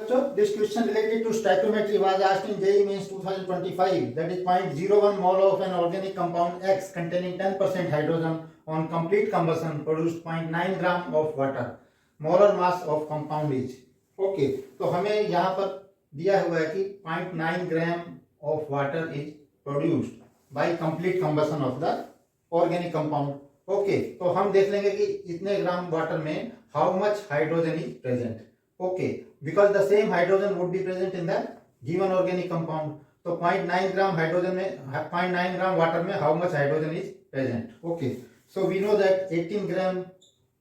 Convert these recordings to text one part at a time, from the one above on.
So this question related to stoichiometry was asked in JEE Mains 2025. That is 0.01 mole of an organic compound X containing 10% hydrogen on complete combustion produced 0.9 gram of water. Molar mass of compound is. Okay, तो हमें यहाँ पर दिया हुआ है कि 0.9 ग्राम of water is produced by complete combustion of the organic compound. Okay, तो हम देख लेंगे कि इतने ग्राम वाटर में how much hydrogen is present. Okay, because the same hydrogen would be present in the given organic compound. तो 0.9 gram hydrogen में 0.9 gram water में how much hydrogen is present. Okay, so we know that 18 gram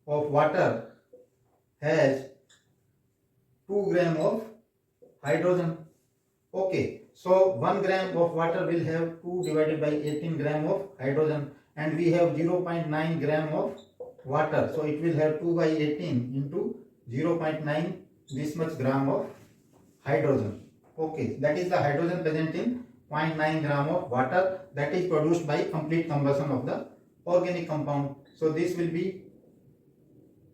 of water has 2 gram of hydrogen. Okay, so 1 gram of water will have 2 divided by 18 gram of hydrogen, and we have 0.9 gram of water, so it will have 2 by 18 into 0.9 this much gram of hydrogen. Okay, that is the hydrogen present in 0.9 gram of water that is produced by complete combustion of the organic compound. So this will be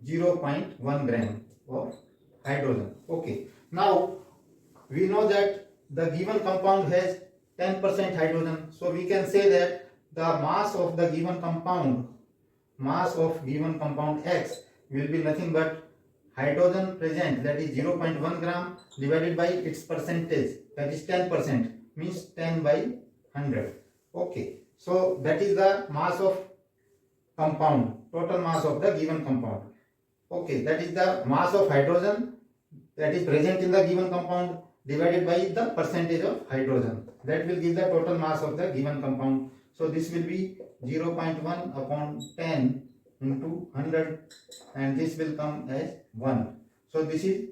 0.1 gram of hydrogen. Okay, now we know that the given compound has 10% hydrogen, so we can say that the mass of the given compound, mass of given compound X will be nothing but hydrogen present, that is 0.1 gram divided by its percentage, that is 10%, means 10 by 100. Okay, so that is the mass of compound, total mass of the given compound. Okay, that is the mass of hydrogen that is present in the given compound divided by the percentage of hydrogen. That will give the total mass of the given compound. So this will be 0.1 upon 10 into 100, and this will come as 1. So this is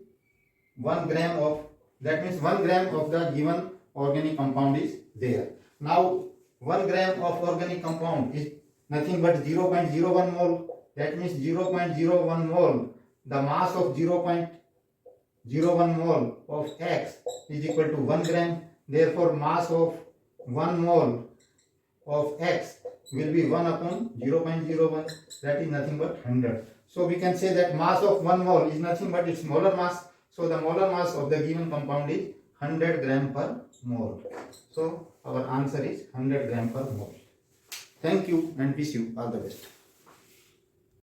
1 gram of, that means 1 gram of the given organic compound is there. Now 1 gram of organic compound is nothing but 0.01 mole. That means 0.01 mole, the mass of 0.01 mole of X is equal to 1 gram. Therefore mass of 1 mole of X will be 1 upon 0.01, that is nothing but 100. So we can say that mass of 1 mole is nothing but its molar mass. So the molar mass of the given compound is 100 gram per mole. So our answer is 100 gram per mole. Thank you and wish you all the best.